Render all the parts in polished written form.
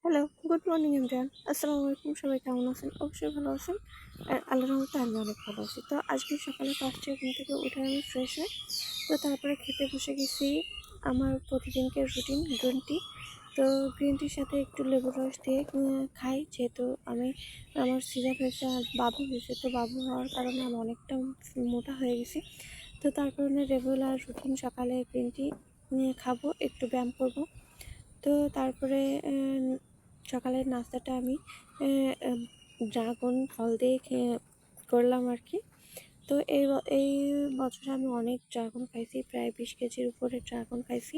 Hello, good morning everyone. আসসালামু আলাইকুম। সবাই কেমন আছেন? অবশ্যই ভালো আছেন। আর আল্লাহর রহমতে আমি অনেক ভালো আছি। তো আজকে সকালে ৫টায় ঘুম থেকে উঠে আমি ফ্রেশ হই। তো তারপরে খেতে বসে গেছি আমার প্রতিদিনকার রুটিন গ্রিন টি। তো গ্রিন টির সাথে একটু লেবুর রস দিয়ে খাই, যেহেতু আমার সিজার হয়েছে আর বাবু হয়েছে। তো বাবু হওয়ার কারণে আমি অনেকটা মোটা হয়ে গেছি। তো তার কারণে রেগুলার রুটিন সকালে গ্রিন টি খাবো, একটু ব্যায়াম করব। তো তারপরে সকালের নাস্তাটা আমি ড্রাগন ফল দিয়ে করলাম আর কি। তো এই বছরে আমি অনেক ড্রাগন খাইছি, প্রায় 20 কেজির উপরে ড্রাগন খাইছি।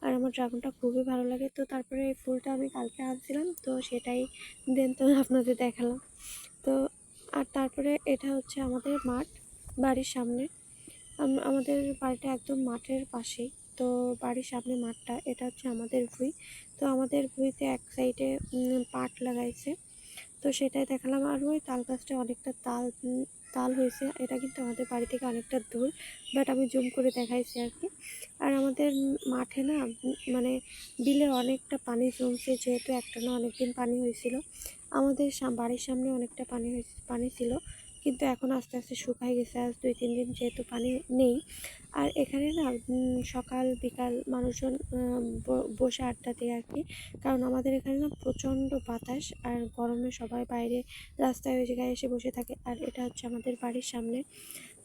আর আমার ড্রাগনটা খুবই ভালো লাগে। তো তারপরে এই ফুলটা আমি কালকে আনছিলাম, তো সেটাই দেন তো আপনাদের দেখালাম। তো আর তারপরে এটা হচ্ছে আমাদের মাঠ, বাড়ির সামনে। আমাদের বাড়িটা একদম মাঠের পাশেই। তো বাড়ির সামনে মাঠটা, এটা হচ্ছে আমাদের ভুঁই। তো আমাদের ভুঁইতে এক সাইডে পাট লাগাইছে, তো সেটাই দেখালাম। আর ওই তাল গাছটা অনেকটা তাল হয়েছে। এটা কিন্তু আমাদের বাড়ি থেকে অনেকটা দূর, বাট আমি জুম করে দেখাইছি আর কি। আর আমাদের মাঠে না মানে বিলে অনেকটা পানি জমছে, যেহেতু একটা না অনেকদিন পানি হয়েছিল। আমাদের বাড়ির সামনে অনেকটা পানি ছিল, কিন্তু এখন আস্তে আস্তে শুকায় গেছে। আজ 2-3 দিন যেহেতু পানি নেই। আর এখানে না সকাল বিকাল মানুষজন বসে আড্ডা দেয় আর কি। কারণ আমাদের এখানে না প্রচণ্ড বাতাস, আর গরমে সবাই বাইরে রাস্তায় ওই জায়গায় এসে বসে থাকে। আর এটা হচ্ছে আমাদের বাড়ির সামনে।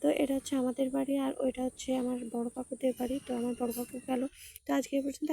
তো এটা হচ্ছে আমাদের বাড়ি, আর ওইটা হচ্ছে আমার বড় কাকুদের বাড়ি। তো আমার বড় কাকু গেল। তো আজকে এই পর্যন্ত।